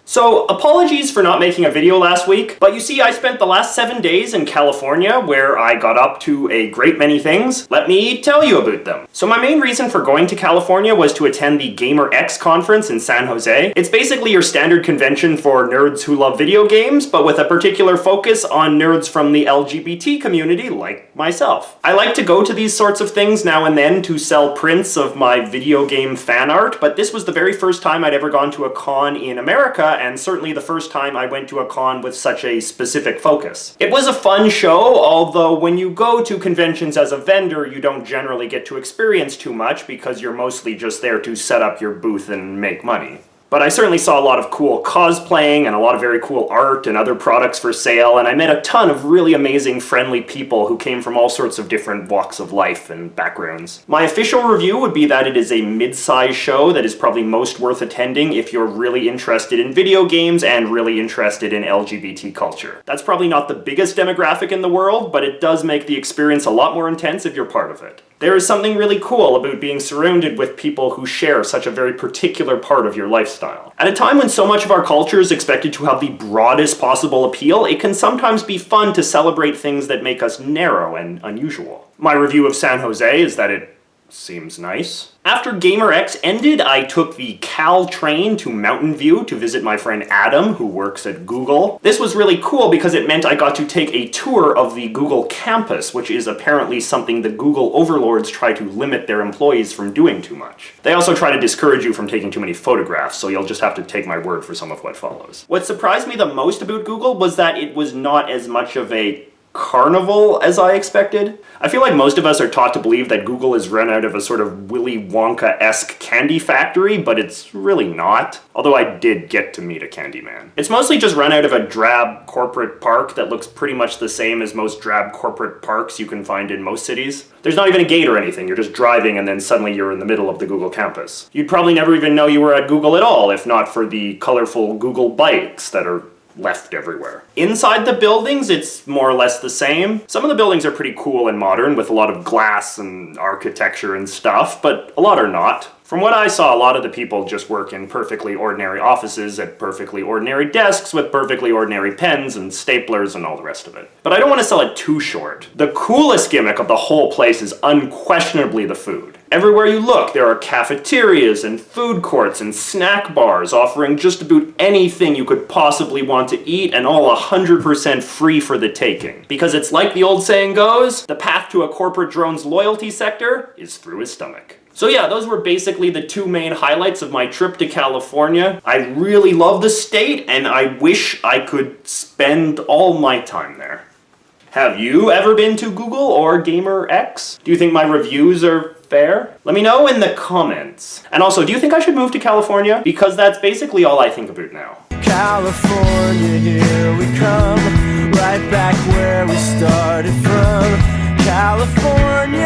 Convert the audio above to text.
So, apologies for not making a video last week, but you see I spent the last 7 days in California where I got up to a great many things. Let me tell you about them. So my main reason for going to California was to attend the GaymerX conference in San Jose. It's basically your standard convention for nerds who love video games, but with a particular focus on nerds from the LGBT community like myself. I like to go to these sorts of things now and then to sell prints of my video game fan art, but this was the very first time I'd ever gone to a con in America, and certainly the first time I went to a con with such a specific focus. It was a fun show, although when you go to conventions as a vendor, you don't generally get to experience too much because you're mostly just there to set up your booth and make money. But I certainly saw a lot of cool cosplaying and a lot of very cool art and other products for sale, and I met a ton of really amazing, friendly people who came from all sorts of different walks of life and backgrounds. My official review would be that it is a mid-size show that is probably most worth attending if you're really interested in video games and really interested in LGBT culture. That's probably not the biggest demographic in the world, but it does make the experience a lot more intense if you're part of it. There is something really cool about being surrounded with people who share such a very particular part of your lifestyle. At a time when so much of our culture is expected to have the broadest possible appeal, it can sometimes be fun to celebrate things that make us narrow and unusual. My review of San Jose is that it seems nice. After GaymerX ended, I took the Cal train to Mountain View to visit my friend Adam, who works at Google. This was really cool because it meant I got to take a tour of the Google campus, which is apparently something the Google overlords try to limit their employees from doing too much. They also try to discourage you from taking too many photographs, so you'll just have to take my word for some of what follows. What surprised me the most about Google was that it was not as much of a carnival as I expected. I feel like most of us are taught to believe that Google is run out of a sort of Willy Wonka-esque candy factory, but it's really not. Although I did get to meet a candy man. It's mostly just run out of a drab corporate park that looks pretty much the same as most drab corporate parks you can find in most cities. There's not even a gate or anything, you're just driving and then suddenly you're in the middle of the Google campus. You'd probably never even know you were at Google at all, if not for the colorful Google bikes that are left everywhere. Inside the buildings, it's more or less the same. Some of the buildings are pretty cool and modern with a lot of glass and architecture and stuff, but a lot are not. From what I saw, a lot of the people just work in perfectly ordinary offices at perfectly ordinary desks with perfectly ordinary pens and staplers and all the rest of it. But I don't want to sell it too short. The coolest gimmick of the whole place is unquestionably the food. Everywhere you look, there are cafeterias and food courts and snack bars offering just about anything you could possibly want to eat, and all 100% free for the taking. Because it's like the old saying goes, the path to a corporate drone's loyalty sector is through his stomach. So yeah, those were basically the two main highlights of my trip to California. I really love the state, and I wish I could spend all my time there. Have you ever been to Google or GaymerX? Do you think my reviews are fair? Let me know in the comments. And also, do you think I should move to California? Because that's basically all I think about now. California, here we come, right back where we started from. California.